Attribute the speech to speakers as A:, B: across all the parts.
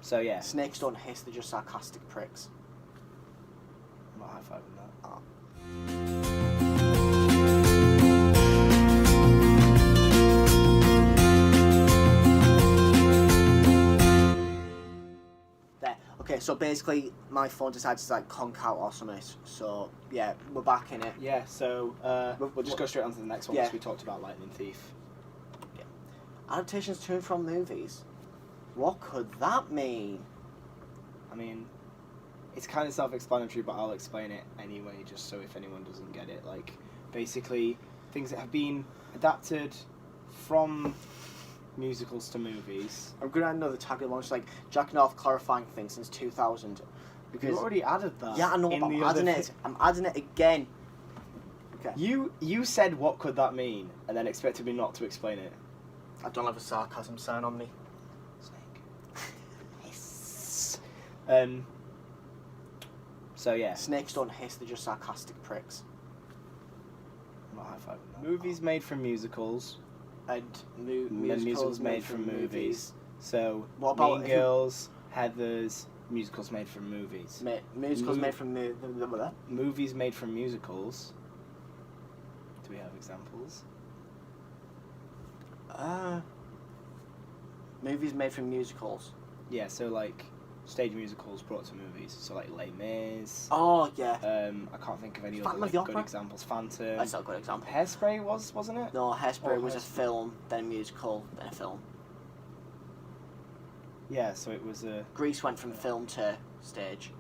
A: So yeah.
B: Snakes don't hiss, they're just sarcastic pricks.
A: I'm not high-fiving that.
B: Oh. There. Okay, so basically my phone decided to like conk out or something. So yeah, we're back in it.
A: Yeah, so we'll just go straight on to the next one
B: Yeah.
A: because we talked about Lightning Thief.
B: Yeah. Adaptations to and from movies. What could that mean?
A: I mean, it's kind of self-explanatory, but I'll explain it anyway, just so if anyone doesn't get it. Like, basically, things that have been adapted from musicals to movies.
B: I'm gonna add another tag one, like jacking off clarifying things since 2000. Because
A: You already added that.
B: yeah, I know, but I'm adding it. I'm adding it again. Okay.
A: You said what could that mean, and then expected me not to explain it.
B: I don't have a sarcasm sign on me.
A: Snake. So yeah.
B: Snakes don't hiss, they're just sarcastic pricks.
A: I'm not high-fiving that. Movies made from musicals.
B: And
A: musicals made from movies. So
B: what about
A: Mean Girls, Heathers, musicals made from movies.
B: Musicals made from
A: Movies made from musicals. Do we have examples?
B: Movies made from musicals.
A: Yeah, so like stage musicals brought to movies. So like Les Mis.
B: Oh yeah.
A: I can't think of any
B: Phantom
A: other
B: of the
A: like, good
B: Opera?
A: examples. Phantom.
B: That's not a good example.
A: Hairspray wasn't it?
B: No, Hairspray
A: Oh,
B: was a
A: Hairspray.
B: film, then a musical, then a film.
A: Yeah, so it was a.
B: Grease went from film to stage.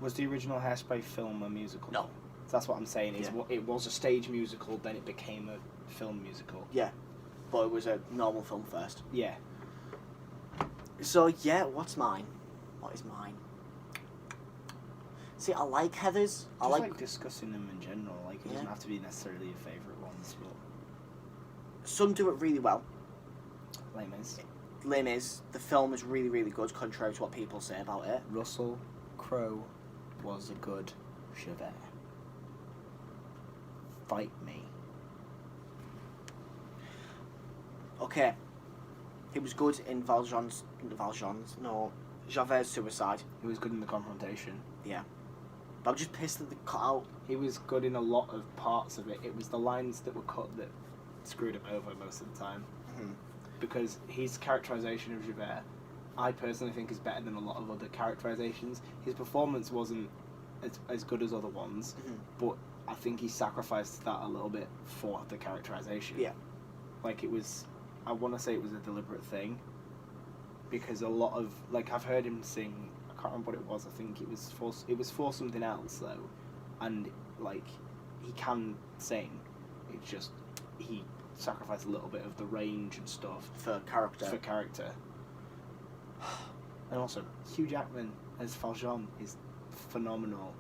A: Was the original Hairspray film a musical?
B: No.
A: So that's what I'm saying. Is
B: Yeah.
A: it was a stage musical, then it became a film musical.
B: Yeah, but it was a normal film first.
A: Yeah.
B: So yeah, what's mine? What is mine? See, I like Heathers. I
A: Just
B: like
A: discussing them in general. Like it doesn't
B: Yeah.
A: have to be necessarily your favourite ones, but
B: some do it really well.
A: Les Mis.
B: Les Mis, the film is really, really good, contrary to what people say about it.
A: Russell Crowe was a good Javert. Fight me.
B: Okay, he was good in Javert's Suicide.
A: He was good in the confrontation.
B: Yeah, but I'm just pissed that they cut out.
A: He was good in a lot of parts of it. It was the lines that were cut that screwed him over most of the time.
B: Mhm.
A: Because his characterization of Javert, I personally think is better than a lot of other characterizations. His performance wasn't as good as other ones,
B: Mhm.
A: but I think he sacrificed that a little bit for the characterization.
B: Yeah.
A: Like it was, I want to say it was a deliberate thing, because a lot of, like I've heard him sing, I can't remember what it was, I think it was for something else though, and like, he can sing, it's just, he sacrificed a little bit of the range and stuff
B: For character.
A: And also, Hugh Jackman as Valjean is phenomenal.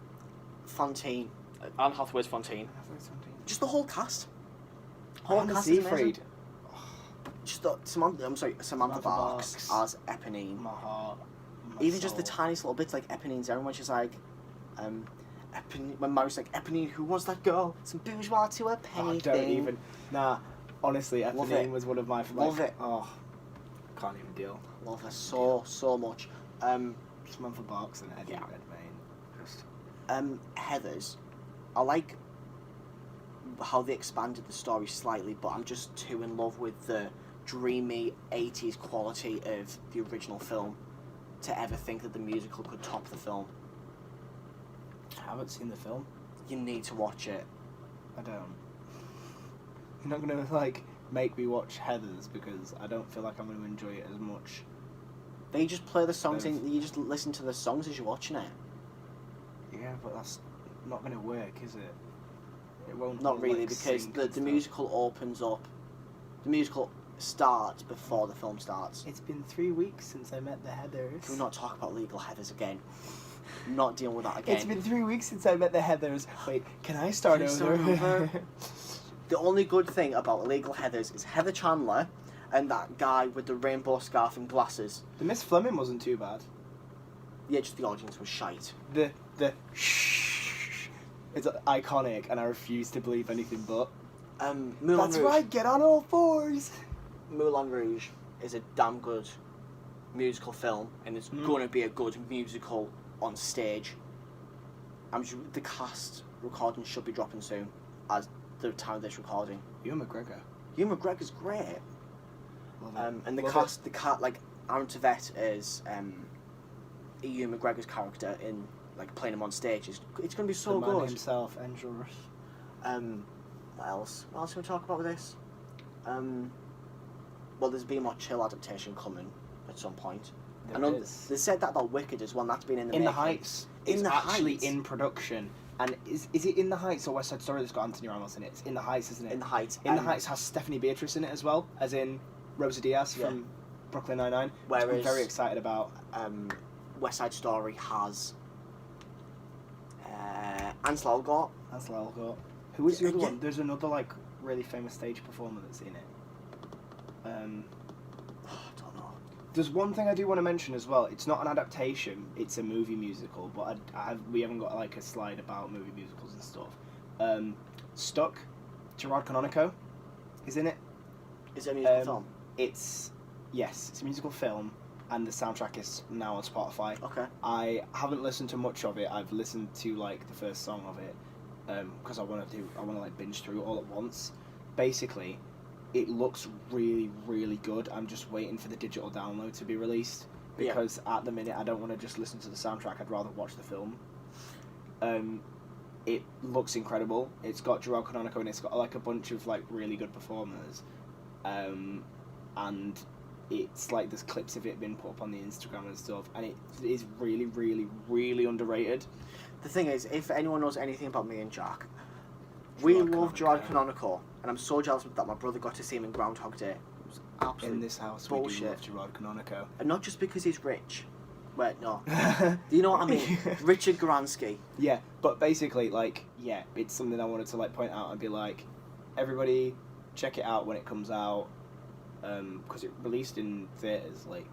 B: Fontaine. Anne Hathaway's Fontaine. Just the whole cast.
A: Amanda
B: cast is amazing.
A: Seyfried.
B: Just the, Samantha Barks as Eponine.
A: My heart. My
B: Even just the
A: soul.
B: tiniest little bits like Eponine's own, when she's like, Eponine, when Mary's like, Eponine, who wants that girl? Some bourgeois to a penny
A: Don't
B: thing.
A: even. Nah, honestly,
B: Love
A: Eponine
B: it.
A: was one of my.
B: Love it.
A: Oh, can't even deal.
B: Love her so much.
A: Samantha Barks and Eddie
B: Yeah.
A: Redmayne. Just.
B: Heathers, I like how they expanded the story slightly, but I'm just too in love with the dreamy 80s quality of the original film to ever think that the musical could top the film.
A: I haven't seen the film.
B: You need to watch it.
A: I don't. You're not gonna like make me watch Heathers because I don't feel like I'm gonna enjoy it as much.
B: They just play the songs
A: Both.
B: and you just listen to the songs as you're watching it.
A: Yeah, but that's not gonna work, is it? It won't.
B: Not
A: all,
B: really,
A: like,
B: because
A: sync
B: the
A: and stuff.
B: musical opens up. The musical starts before the film starts.
A: It's been 3 weeks since I met the Heathers.
B: Can we not talk about legal Heathers again? Not dealing with that again.
A: It's been 3 weeks since I met the Heathers. Wait, can I start
B: Can I
A: over?
B: start over? The only good thing about Illegal Heathers is Heather Chandler and that guy with the rainbow scarf and glasses.
A: The Miss Fleming wasn't too bad.
B: Yeah, just the audience was shite.
A: The shh. It's iconic, and I refuse to believe anything but.
B: Moulin Rouge.
A: Get on all fours.
B: Moulin Rouge is a damn good musical film, and it's gonna be a good musical on stage. The cast recording should be dropping soon, as the time of this recording.
A: Ewan McGregor.
B: Ewan McGregor's great.
A: Love it.
B: And the
A: Love
B: cast, like Aaron Tveit is Ewan McGregor's character in like playing him on stage. It's gonna be so
A: the man
B: good.
A: himself, Andrew.
B: What else? What else can we talk about with this? Well, there's been more chill adaptation coming at some point. I know they said that about Wicked as well. That's been in the
A: In the
B: making.
A: Heights.
B: In
A: It's
B: the
A: actually
B: Heights.
A: in production. And is it In the Heights or West Side Story that's got Anthony Ramos in it? It's In the Heights, isn't it?
B: In the Heights.
A: In the Heights has Stephanie Beatrice in it as well, as in Rosa Diaz from Brooklyn Nine-Nine. Which I'm
B: Whereas
A: very excited about.
B: West Side Story has Ansel Elgort.
A: That's Elgort. Who was the other
B: Yeah.
A: one? There's another like really famous stage performer that's in it.
B: I don't know.
A: There's one thing I do want to mention as well. It's not an adaptation; it's a movie musical. But we haven't got like a slide about movie musicals and stuff. Stuck, Gerard Canonico is in it.
B: Is it a musical film?
A: It's a musical film, and the soundtrack is now on Spotify.
B: Okay.
A: I haven't listened to much of it. I've listened to like the first song of it because I want to like binge through it all at once. Basically, it looks really, really good. I'm just waiting for the digital download to be released because at the minute I don't want to just listen to the soundtrack. I'd rather watch the film. It looks incredible. It's got Gerard Canonico and it's got like a bunch of like really good performers, and it's like there's clips of it being put up on the Instagram and stuff, and it is really, really, really underrated.
B: The thing is, if anyone knows anything about me and Jack, we love Gerard Canonico, and I'm so jealous that my brother got to see him in Groundhog Day. It was absolutely
A: In this house,
B: bullshit.
A: we do love Gerard Canonico.
B: And not just because he's rich. Wait, no. Do you know what I mean? Richard Garansky.
A: Yeah, but basically, like, it's something I wanted to like point out and be like, everybody, check it out when it comes out, because it released in theaters like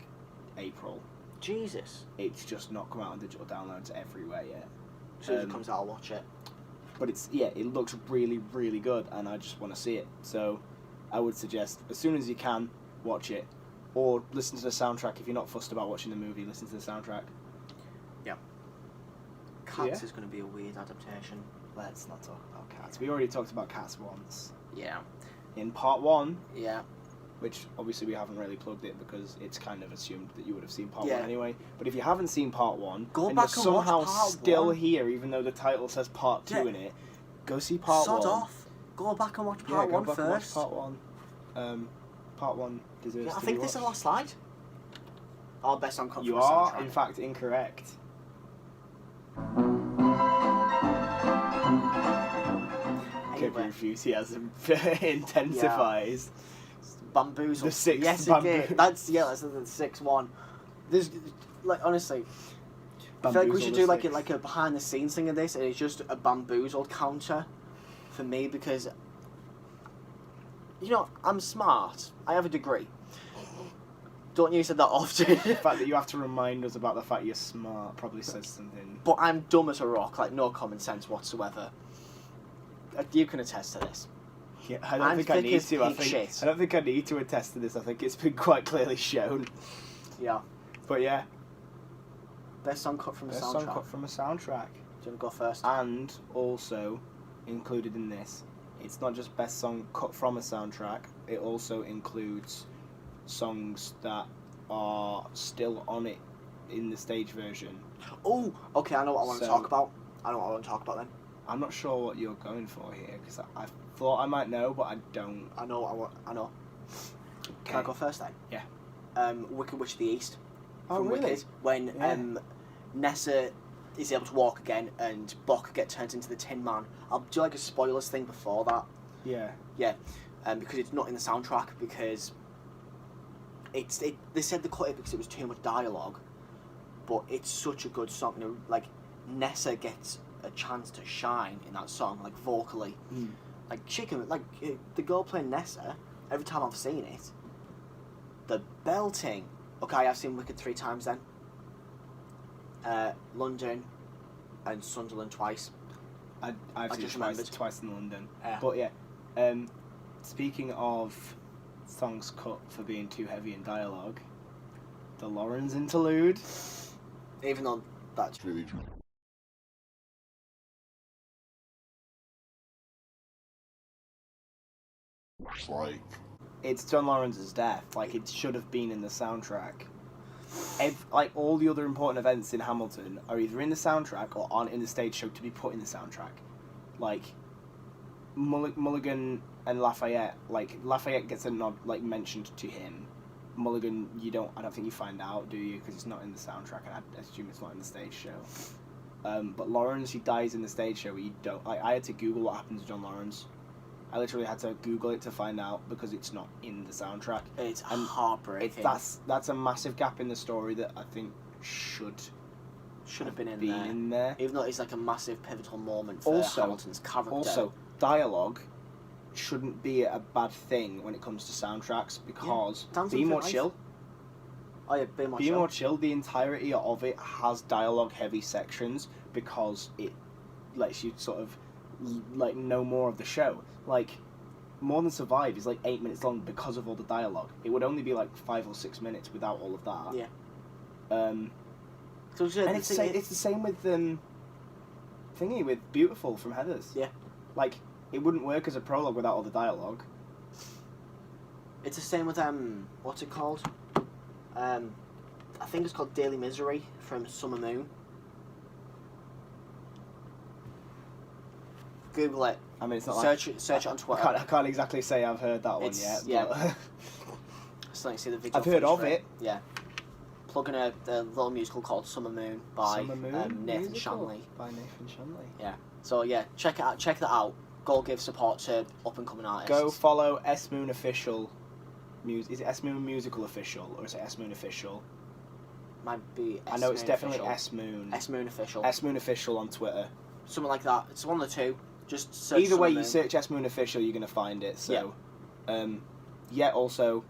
A: April.
B: Jesus.
A: It's just not come out on digital downloads everywhere yet.
B: As soon as it comes out, I'll watch it.
A: But it looks really, really good, and I just want to see it. So, I would suggest as soon as you can, watch it, or listen to the soundtrack. If you're not fussed about watching the movie, listen to the soundtrack.
B: Yeah. Cats is going to be a weird adaptation.
A: Let's not talk about Cats. We already talked about Cats once.
B: Yeah.
A: In part 1.
B: Yeah.
A: Which obviously we haven't really plugged it because it's kind of assumed that you would have seen part 1 anyway. But if you haven't seen part 1,
B: go
A: and
B: back
A: you're
B: and watch
A: somehow
B: part
A: still
B: 1.
A: here, even though the title says part 2 in it, go see part 1.
B: Sod off. Go back and watch part 1
A: go back
B: first.
A: And watch part 1. Part 1 deserves to
B: I
A: be
B: think this is the last slide. Our best song comes
A: You
B: from the
A: are,
B: soundtrack.
A: in fact, incorrect.
B: Anyway.
A: Enthusiasm intensifies.
B: Bamboozle.
A: The sixth
B: yes,
A: bamboo-
B: it did. That's the 6th one. There's like honestly, I feel like we should do like a behind the scenes thing of this, and it's just a bamboozled counter for me because I'm smart. I have a degree. Don't use it that often.
A: The fact that you have to remind us about the fact you're smart probably says something.
B: But I'm dumb as a rock, like no common sense whatsoever. You can attest to this.
A: Yeah, I don't think I need to. I don't think I need to attest to this. I think it's been quite clearly shown.
B: Yeah.
A: But yeah.
B: Best song cut from a soundtrack.
A: Best song cut from a soundtrack.
B: Do you want to go first?
A: And also included in this, it's not just best song cut from a soundtrack. It also includes songs that are still on it in the stage version.
B: Oh, okay. I know what I want to talk about. Then.
A: I'm not sure what you're going for here because I thought I might know, but I don't.
B: I know. Okay. Can I go first then?
A: Yeah.
B: Wicked Witch of the East.
A: Oh, really?
B: Wicked, when Nessa is able to walk again and Bock gets turned into the Tin Man. I'll do like a spoilers thing before that.
A: Yeah.
B: Yeah. Because it's not in the soundtrack because they said they cut it because it was too much dialogue, but it's such a good song. Like Nessa gets a chance to shine in that song, like vocally. Like the girl playing Nessa. Every time I've seen it, the belting. Okay, I've seen Wicked 3 times then. London and Sunderland twice.
A: I've seen
B: just
A: it
B: remembered.
A: twice in London.
B: Yeah.
A: But yeah, speaking of songs cut for being too heavy in dialogue, The Lawrence interlude.
B: Even though that's
C: really true. It's like
A: It's John Lawrence's death. Like, it should have been in the soundtrack. Like, all the other important events in Hamilton are either in the soundtrack or aren't in the stage show to be put in the soundtrack. Like, Mulligan and Lafayette, like, Lafayette gets a nod, like, mentioned to him. Mulligan, I don't think you find out, do you? Because it's not in the soundtrack, and I assume it's not in the stage show. But Lawrence, he dies in the stage show, you don't, like, I had to Google what happened to John Lawrence. I literally had to Google it to find out because it's not in the soundtrack.
B: It's heartbreaking.
A: That's a massive gap in the story that I think should
B: have been
A: in there.
B: Even though it's like a massive pivotal moment for Hamilton's character.
A: Also, dialogue shouldn't be a bad thing when it comes to soundtracks because Be More Chill.
B: Oh yeah, Be
A: More Chill. The entirety of it has dialogue-heavy sections because it lets you sort of like know more of the show. Like, More Than Survive is like 8 minutes long because of all the dialogue. It would only be like 5 or 6 minutes without all of that.
B: Yeah.
A: And it's the same with thingy with Beautiful from Heathers.
B: Yeah.
A: Like, it wouldn't work as a prologue without all the dialogue.
B: It's the same with what's it called? I think it's called Daily Misery from Summer Moon. Google it.
A: I mean, it's not
B: search it on Twitter.
A: I can't exactly say I've heard that one yet.
B: Yeah.
A: But
B: So you see the video.
A: I've heard of it.
B: Yeah. Plug in a little musical called Summer Moon by Nathan Shanley.
A: By Nathan Shanley.
B: Yeah. So yeah, check it out. Check that out. Go give support to up and coming artists.
A: Go follow S Moon Official. Is it S Moon Musical Official or is it S Moon Official?
B: Might be.
A: I know it's definitely S Moon.
B: S Moon Official.
A: S Moon Official on Twitter.
B: Something like that. It's one of the two. Just search
A: either way,
B: Summer
A: you
B: Moon.
A: search S Moon Official, you're gonna find it. So,
B: yeah.
A: Also,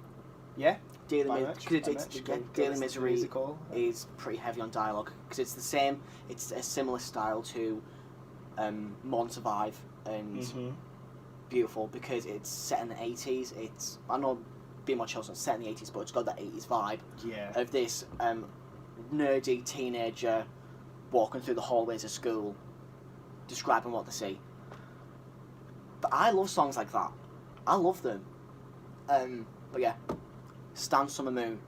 A: yeah.
B: Daily
A: Daily
B: Misery
A: musical
B: is pretty heavy on dialogue because it's the same. It's a similar style to More Than Survive and Beautiful because it's set in the 80s. I know Be More Chill is set in the 80s, but it's got that 80s vibe of this nerdy teenager walking through the hallways of school, describing what they see. But I love songs like that. I love them. But yeah, Stan Summer Moon,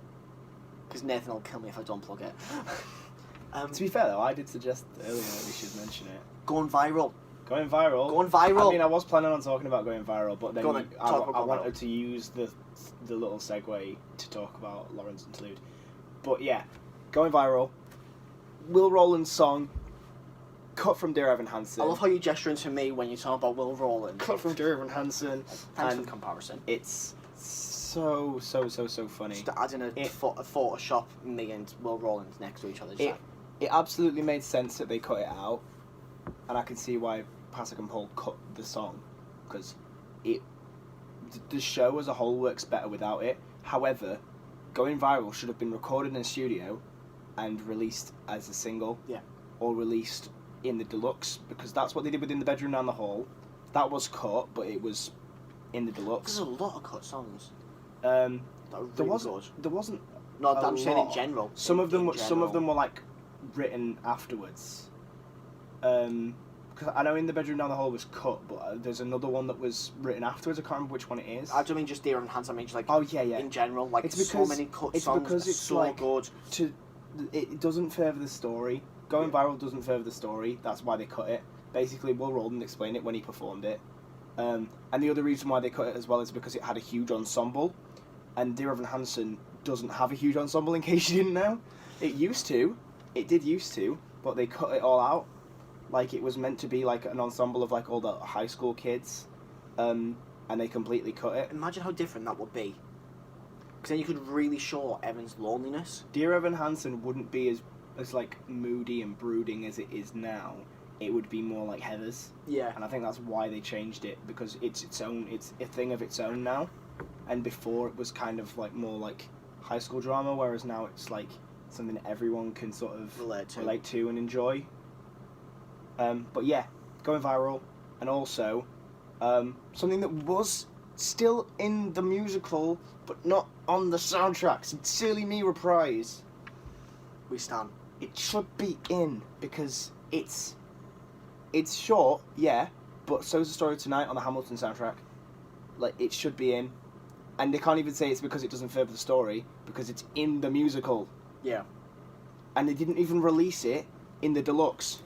B: because Nathan will kill me if I don't plug it.
A: To be fair though, I did suggest earlier that we should mention it.
B: Going viral.
A: Going viral.
B: Going viral.
A: I mean, I was planning on talking about going viral, but then I wanted
B: viral.
A: to use the little segue to talk about Lawrence Interlude. But yeah, going viral. Will Rowland's song, cut from Dear Evan Hansen.
B: I love how you gesture to me when you talk about Will Rowland.
A: Cut from Dear Evan Hansen.
B: Thanks for the comparison.
A: It's so funny.
B: Just adding a Photoshop me and Will Rowland next to each other.
A: It absolutely made sense that they cut it out, and I can see why Pasek and Paul cut the song, because the show as a whole works better without it. However, Going Viral should have been recorded in a studio and released as a single, or released in the deluxe, because that's what they did within the bedroom down the hall. That was cut, but it was in the deluxe.
B: There's a lot of cut songs.
A: There
B: wasn't. No, I'm saying in general.
A: Some of them were like written afterwards. Because I know In the Bedroom Down the Hall was cut, but there's another one that was written afterwards. I can't remember which one it is.
B: I don't mean just Dear Evan Hansen. I mean just like in general. Like
A: it's because,
B: so many cut songs.
A: Because it's
B: so
A: like
B: good.
A: It doesn't further the story. Going Viral doesn't further the story. That's why they cut it. Basically, Will Rowland explained it when he performed it. And the other reason why they cut it as well is because it had a huge ensemble. And Dear Evan Hansen doesn't have a huge ensemble, in case you didn't know. It used to. It did used to, but they cut it all out. Like, it was meant to be like an ensemble of like all the high school kids. And they completely cut it.
B: Imagine how different that would be. Because then you could really show Evan's loneliness.
A: Dear Evan Hansen wouldn't be as like moody and brooding as it is now. It would be more like Heathers.
B: Yeah.
A: And I think that's why they changed it, because it's a thing of its own now. And before it was kind of like more like high school drama, whereas now it's like something everyone can sort of relate to and enjoy. But yeah, Going Viral, and also something that was still in the musical, but not on the soundtrack. Sincerely Me reprise.
B: We stand.
A: It should be in because it's short, yeah, but so's the story tonight on the Hamilton soundtrack. Like, it should be in, and they can't even say it's because it doesn't further the story because it's in the musical.
B: Yeah.
A: And they didn't even release it in the deluxe.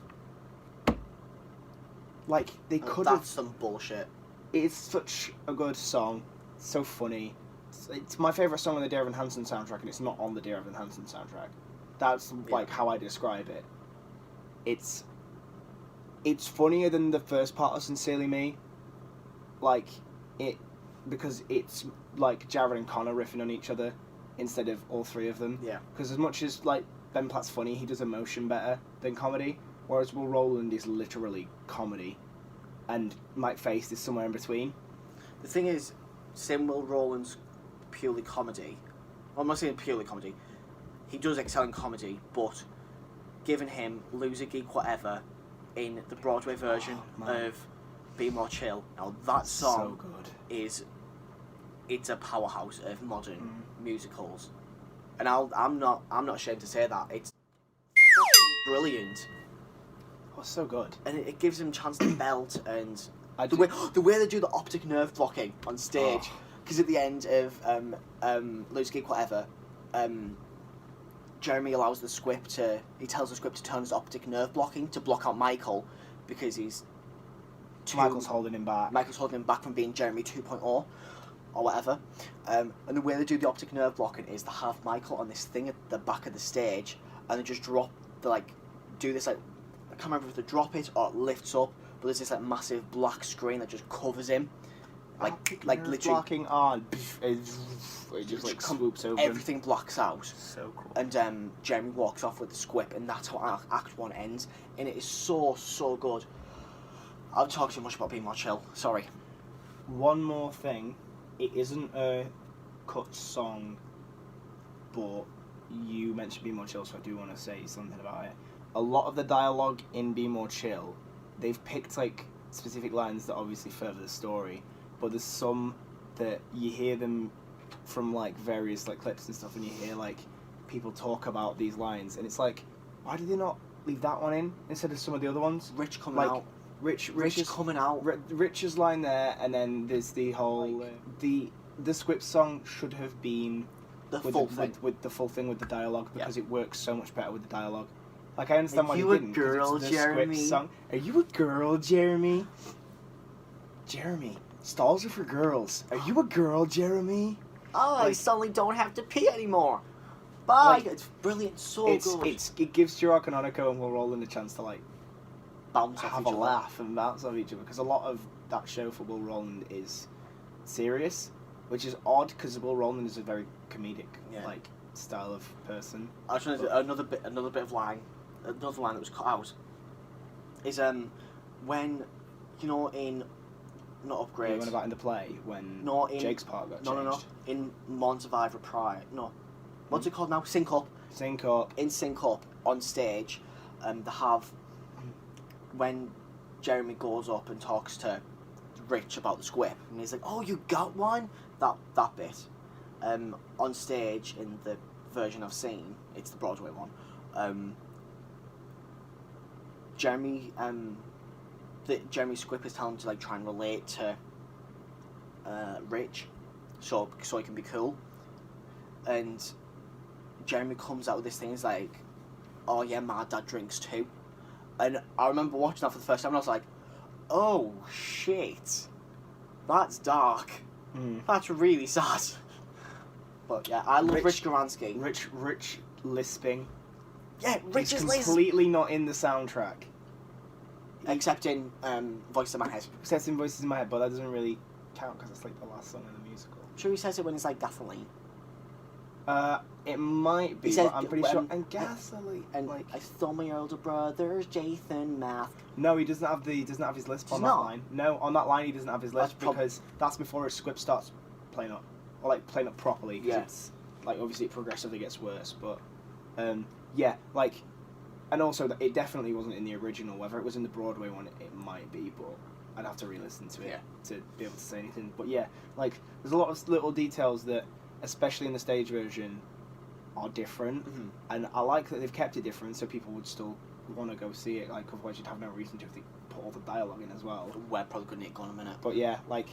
A: Like, they could have.
B: That's some bullshit.
A: It's such a good song, so funny. It's my favourite song on the Dear Evan Hansen soundtrack, and it's not on the Dear Evan Hansen soundtrack. That's like how I describe it. It's funnier than the first part of Sincerely Me, like because it's like Jared and Connor riffing on each other instead of all three of them.
B: Yeah.
A: Because as much as like Ben Platt's funny, he does emotion better than comedy, whereas Will Rowland is literally comedy, and Mike Faist is somewhere in between.
B: The thing is, Sim Will Rowland's purely comedy. Well, I'm not saying purely comedy. He does excel in comedy, but giving him Loser Geek Whatever in the Broadway version of Be More Chill. Now that song
A: so good.
B: It's a powerhouse of modern musicals, and I'm not ashamed to say that it's brilliant.
A: Oh, so good.
B: And it gives him a chance to belt, and
A: I
B: the way they do the optic nerve blocking on stage, because at the end of Loser Geek Whatever, Jeremy allows the script to. He tells the script to turn his optic nerve blocking to block out Michael because he's.
A: Michael's holding him back.
B: Michael's holding him back from being Jeremy 2.0 or whatever. And the way they do the optic nerve blocking is they have Michael on this thing at the back of the stage, and they just drop. They like do this like. I can't remember if they drop it or it lifts up, but there's this like massive black screen that just covers him. Like literally
A: blocking on, it just like swoops over.
B: Everything blocks out.
A: So cool.
B: And Jeremy walks off with the squib, and that's how Act 1 ends. And it is so good. I've talked too much about Being More Chill. Sorry.
A: One more thing, it isn't a cut song, but you mentioned Be More Chill, so I do want to say something about it. A lot of the dialogue in Be More Chill, they've picked like specific lines that obviously further the story. But there's some that you hear them from like various like clips and stuff, and you hear like people talk about these lines, and it's like, why did they not leave that one in instead of some of the other ones?
B: Rich coming
A: like,
B: out.
A: Rich
B: coming out.
A: Rich's line there, and then there's the whole the script song should have been
B: The
A: with
B: full
A: the,
B: thing.
A: with the full thing with the dialogue because
B: Yeah.
A: it works so much better with the dialogue. Like I understand why
B: Are
A: they
B: you a
A: didn't. 'Cause
B: girl,
A: it's the
B: Jeremy?
A: script song. Are you a girl, Jeremy? Jeremy, stalls are for girls. Are you a girl, Jeremy?
B: I
A: Like-
B: suddenly don't have to pee anymore. Bye.
A: Like,
B: it's brilliant. So
A: It gives Gerard Canonico and Will Rowland a chance to like
B: bounce off
A: have
B: each
A: a
B: other.
A: laugh and bounce off each other, because a lot of that show for Will Rowland is serious, which is odd because Will Rowland is a very comedic like style of person.
B: I just wanted another bit of line, another line that was cut out. Is when in not Upgrade.
A: You went about in the play when
B: No, in
A: Jake's part got changed.
B: No. In Mon Survivor Pride. No, what's it called now? Sync Up.
A: Sync Up.
B: In Sync Up on stage, they have when Jeremy goes up and talks to Rich about the squib, and he's like, "Oh, you got one?" That bit, on stage in the version I've seen, it's the Broadway one. Jeremy Squib is telling him to like try and relate to Rich, so he can be cool, and Jeremy comes out with this thing. He's like, "Oh yeah, my dad drinks too," and I remember watching that for the first time, and I was like, "Oh shit, that's dark. That's really sad." But yeah, I love Rich Garansky.
A: Rich lisping.
B: Yeah, Rich
A: He's
B: is
A: completely not in the soundtrack.
B: except in Voice in My Head.
A: Except in Voices in My Head, but that doesn't really count because it's like the last song in the musical.
B: Sure, he says it when it's like gasoline.
A: It might be,
B: He says,
A: but I'm pretty sure. And gasoline,
B: and
A: like
B: I stole my older brother's Jason mask.
A: no, he doesn't have his lisp on that line. No, on that line he doesn't have his lisp because that's before his script starts playing up, or like playing up properly. Cause it's like obviously it progressively gets worse, but and also it definitely wasn't in the original. Whether it was in the Broadway one, it might be, but I'd have to re-listen to it
B: Yeah.
A: to be able to say anything. But yeah, like there's a lot of little details that, especially in the stage version, are different,
B: Mhm.
A: and I like that they've kept it different, so people would still want to go see it. Like otherwise, you'd have no reason to if they put all the dialogue in as well.
B: We're probably going to go in a minute.
A: But yeah, like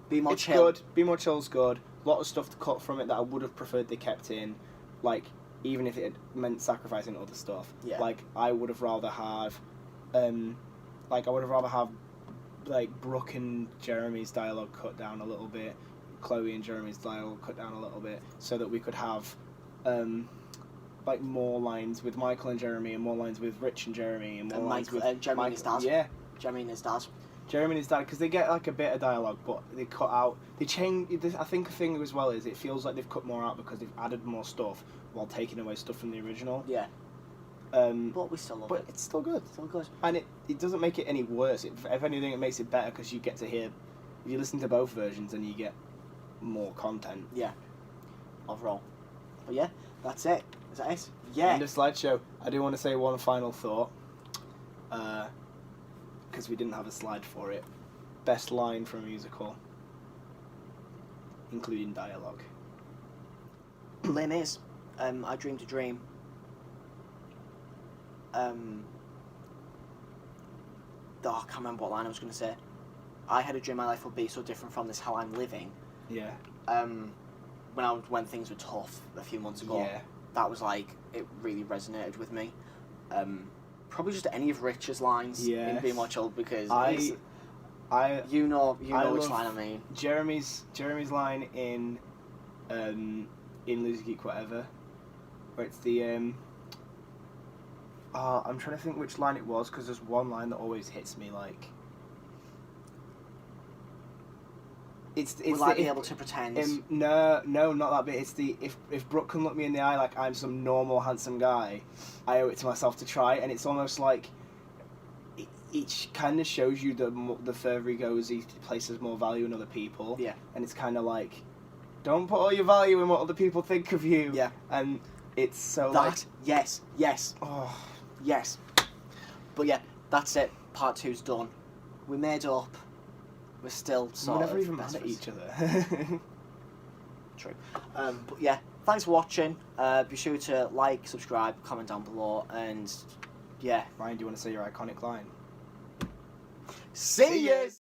B: Be More
A: it's
B: Chill.
A: good. Be More Chill's good. A lot of stuff to cut from it that I would have preferred they kept in, like even if it meant sacrificing other stuff.
B: Yeah.
A: Like I would have rather have, like Brooke and Jeremy's dialogue cut down a little bit, Chloe and Jeremy's dialogue cut down a little bit, so that we could have, like more lines with Michael and Jeremy, and more lines with Rich and Jeremy, and more
B: And
A: lines
B: Michael,
A: with
B: Jeremy and his dad.
A: Yeah.
B: Jeremy and his dad.
A: Jeremy and his dad, because they get like a bit of dialogue, but they cut out. They change. I think the thing as well is it feels like they've cut more out because they've added more stuff while taking away stuff from the original.
B: Yeah.
A: But
B: But we still love it.
A: it's still good,
B: Still good.
A: and it doesn't make it any worse. If anything, it makes it better because you get to hear. If you listen to both versions, then you get more content.
B: Yeah. Overall. But yeah, that's it. Is that it? Yeah.
A: And the slideshow. I do want to say one final thought. Because we didn't have a slide for it. Best line from a musical, including dialogue.
B: Les Mis. I Dreamed a Dream. I can't remember what line I was going to say. I had a dream my life would be so different from this, how I'm living.
A: Yeah.
B: When things were tough a few months ago.
A: Yeah.
B: That was like, it really resonated with me. Probably just any of Rich's lines in Be More Chill, because you know which line I mean.
A: Jeremy's line in Lose Geek Whatever, where it's the I'm trying to think which line it was, because there's one line that always hits me like.
B: Will I be able to pretend?
A: No, not that bit. It's the if Brooke can look me in the eye like I'm some normal handsome guy, I owe it to myself to try. And it's almost like it kind of shows you the further he goes, he places more value in other people.
B: Yeah.
A: And it's kind of like, don't put all your value in what other people think of you.
B: Yeah.
A: And it's so
B: that
A: like,
B: yes.
A: oh
B: Yes. But yeah, that's it. Part 2's done. We made up. We're still sort
A: we're never
B: of
A: even
B: best
A: mad at
B: friends.
A: each other.
B: True. But yeah, thanks for watching. Be sure to like, subscribe, comment down below, and yeah.
A: Ryan, do you want to say your iconic line?
B: See ya!